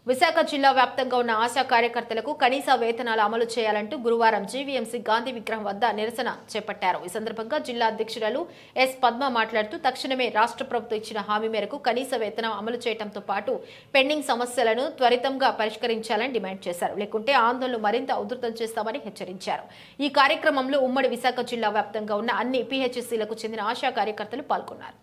విశాఖ జిల్లా వ్యాప్తంగా ఉన్న ఆశా కార్యకర్తలకు కనీస వేతనాలు అమలు చేయాలంటూ గురువారం జీవీఎంసీ గాంధీ విగ్రహం వద్ద నిరసన చేపట్టారు. ఈ సందర్భంగా జిల్లా అధ్యక్షురాలు ఎస్ పద్మ మాట్లాడుతూ తక్షణమే రాష్ట్ర ప్రభుత్వం ఇచ్చిన హామీ మేరకు కనీస వేతనం అమలు చేయడంతో పాటు పెండింగ్ సమస్యలను త్వరితంగా పరిష్కరించాలని డిమాండ్ చేశారు. లేకుంటే ఆందోళనలు మరింత ఉధృతం చేస్తామని హెచ్చరించారు. ఈ కార్యక్రమంలో ఉమ్మడి విశాఖ జిల్లా వ్యాప్తంగా ఉన్న అన్ని పీహెచ్సీలకు చెందిన ఆశా కార్యకర్తలు పాల్గొన్నారు.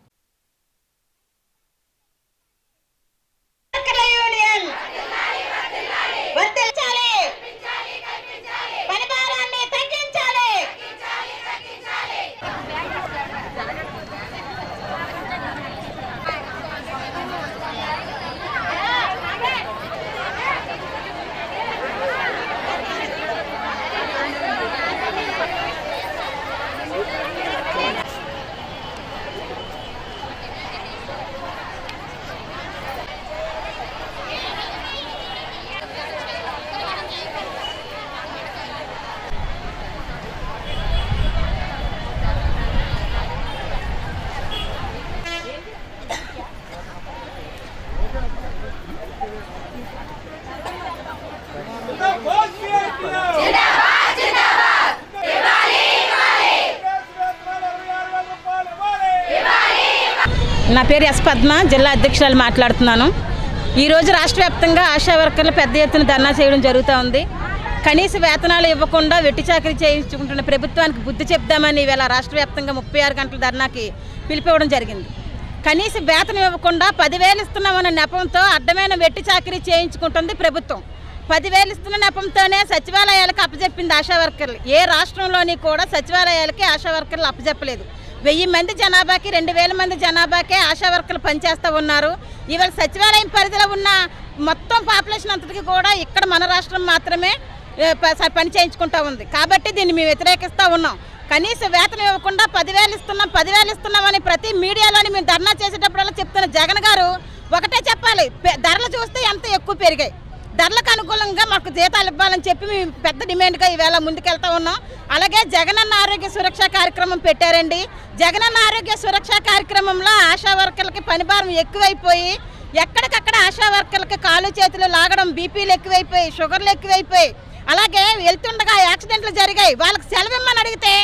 నా పేరు ఎస్ పద్మ, జిల్లా అధ్యక్షురాలు మాట్లాడుతున్నాను. ఈరోజు రాష్ట్ర వ్యాప్తంగా ఆశా వర్కర్లు పెద్ద ఎత్తున ధర్నా చేయడం జరుగుతూ ఉంది. కనీస వేతనాలు ఇవ్వకుండా వెట్టి చాకరీ చేయించుకుంటున్న ప్రభుత్వానికి బుద్ధి చెప్దామని ఈవేళ రాష్ట్ర వ్యాప్తంగా 36 గంటల ధర్నాకి పిలిపివ్వడం జరిగింది. కనీస వేతనం ఇవ్వకుండా 10,000 ఇస్తున్నామన్న నెపంతో అడ్డమైన వెట్టి చాకరీ చేయించుకుంటుంది ప్రభుత్వం. 10,000 ఇస్తున్న నెపంతోనే సచివాలయాలకు అప్పచెప్పింది ఆశా వర్కర్లు. ఏ రాష్ట్రంలోని కూడా సచివాలయాలకి ఆశా వర్కర్లు అప్పచెప్పలేదు. 1000 మంది జనాభాకి 2000 మంది జనాభాకే ఆశా వర్కర్లు పనిచేస్తూ ఉన్నారు. ఇవాళ సచివాలయం పరిధిలో ఉన్న మొత్తం పాపులేషన్ అంతటికి కూడా ఇక్కడ మన రాష్ట్రం మాత్రమే పని చేయించుకుంటూ ఉంది. కాబట్టి దీన్ని మేము వ్యతిరేకిస్తూ ఉన్నాం. కనీస వేతనం ఇవ్వకుండా 10,000 ఇస్తున్నామని ప్రతి మీడియాలోని మేము ధర్నా చేసేటప్పుడల్లా చెప్తున్న జగన్ గారు ఒకటే చెప్పాలి, ధరలు చూస్తే ఎంత ఎక్కువ పెరిగాయి, ధరలకు అనుకూలంగా మాకు జీతాలు ఇవ్వాలని చెప్పి మేము పెద్ద డిమాండ్గా ఈవేళ ముందుకెళ్తా ఉన్నాం. అలాగే జగనన్న ఆరోగ్య సురక్ష కార్యక్రమం పెట్టారండి. జగనన్న ఆరోగ్య సురక్ష కార్యక్రమంలో ఆశా వర్కర్లకి పనిభారం ఎక్కువైపోయి ఎక్కడికక్కడ ఆశా వర్కర్లకి కాళ్ళు చేతులు లాగడం, బీపీలు ఎక్కువైపోయి, షుగర్లు ఎక్కువైపోయి, అలాగే వెళ్తుండగా యాక్సిడెంట్లు జరిగాయి. వాళ్ళకి సెలవు ఇవ్వమని అడిగితే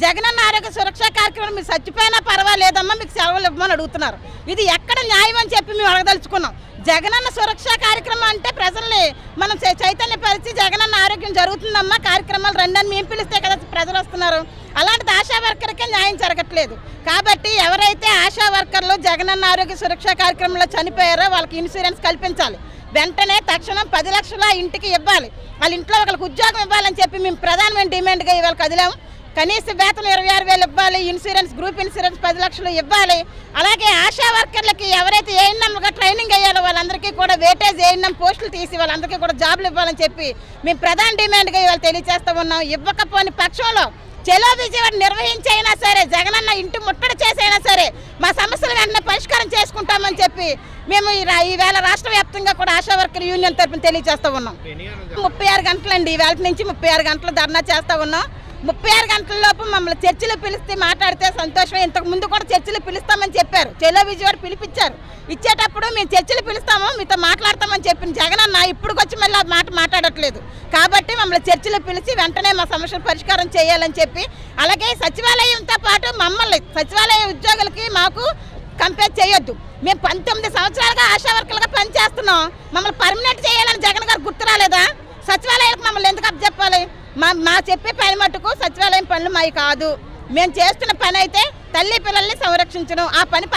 జగనన్న ఆరోగ్య సురక్ష కార్యక్రమం మీరు చచ్చిపోయినా పర్వాలేదమ్మా మీకు సెలవులు ఇవ్వమని అడుగుతున్నారు. ఇది ఎక్కడ న్యాయం అని చెప్పి మేము అడగదలుచుకున్నాం. జగనన్న సురక్ష కార్యక్రమం అంటే ప్రజల్ని మనం చైతన్యపరిచి జగనన్న ఆరోగ్యం జరుగుతుందమ్మా కార్యక్రమాలు రెండని మేము పిలిస్తే కదా ప్రజలు వస్తున్నారు. అలాంటిది ఆశా వర్కర్కే న్యాయం జరగట్లేదు. కాబట్టి ఎవరైతే ఆశా వర్కర్లు జగనన్న ఆరోగ్య సురక్ష కార్యక్రమంలో చనిపోయారో వాళ్ళకి ఇన్సూరెన్స్ కల్పించాలి. వెంటనే తక్షణం 10 లక్షల ఇంటికి ఇవ్వాలి. వాళ్ళ ఇంట్లో ఒకరికి ఉద్యోగం ఇవ్వాలని చెప్పి మేము ప్రధానమైన డిమాండ్గా ఇవాళ కదిలాము. కనీస వేతనం 26,000 ఇవ్వాలి, ఇన్సూరెన్స్ గ్రూప్ ఇన్సూరెన్స్ 10 లక్షలు ఇవ్వాలి. అలాగే ఆశా వర్కర్లకి ఎవరైతే ఏఎన్ఎంగా ట్రైనింగ్ అయ్యారో వాళ్ళందరికీ కూడా వేటేజ్ ఏఎన్ఎం పోస్టులు తీసి వాళ్ళందరికీ కూడా జాబులు ఇవ్వాలని చెప్పి మేము ప్రధాన డిమాండ్గా ఇవాళ తెలియజేస్తూ ఉన్నాం. ఇవ్వకపోని పక్షంలో చెలో విజయవాడ నిర్వహించైనా సరే, జగనన్న ఇంటి ముట్టడి చేసైనా సరే మా సమస్యలు వెంటనే పరిష్కారం చేసుకుంటామని చెప్పి మేము ఈవేళ రాష్ట్ర వ్యాప్తంగా కూడా ఆశా వర్కర్ యూనియన్ తరఫున తెలియజేస్తూ ఉన్నాం. 36 గంటలండి, ఈవేళ నుంచి 36 గంటలు ధర్నా చేస్తూ ఉన్నాం. 36 గంటల లోపు మమ్మల్ని చర్చలు పిలిస్తే మాట్లాడితే సంతోషమే. ఇంతకు ముందు కూడా చర్చలు పిలుస్తామని చెప్పారు, చెలో విజయవాడ పిలిపించారు. ఇచ్చేటప్పుడు మేము చర్చలు పిలుస్తాము, మీతో మాట్లాడతామని చెప్పిన జగనన్న ఇప్పుడుకొచ్చి మళ్ళీ ఆ మాట మాట్లాడట్లేదు. కాబట్టి మమ్మల్ని చర్చలు పిలిచి వెంటనే మా సమస్యలు పరిష్కారం చేయాలని చెప్పి, అలాగే సచివాలయంతో పాటు మమ్మల్ని సచివాలయ ఉద్యోగులకి మాకు కంపేర్ చేయొద్దు. మేము 19 సంవత్సరాలుగా ఆశా వర్కర్లుగా పనిచేస్తున్నాం. మమ్మల్ని పర్మనెంట్ చేయాలని జగన్ గారు గుర్తు రాలేదా? సచివాలయాలకు మమ్మల్ని ఎందుకు అప్పచెప్పాలి? మా చెప్పే పని మటుకు సచివాలయం పనులు మావి కాదు. మేము చేస్తున్న పని అయితే తల్లి పిల్లల్ని సంరక్షించడం, ఆ పని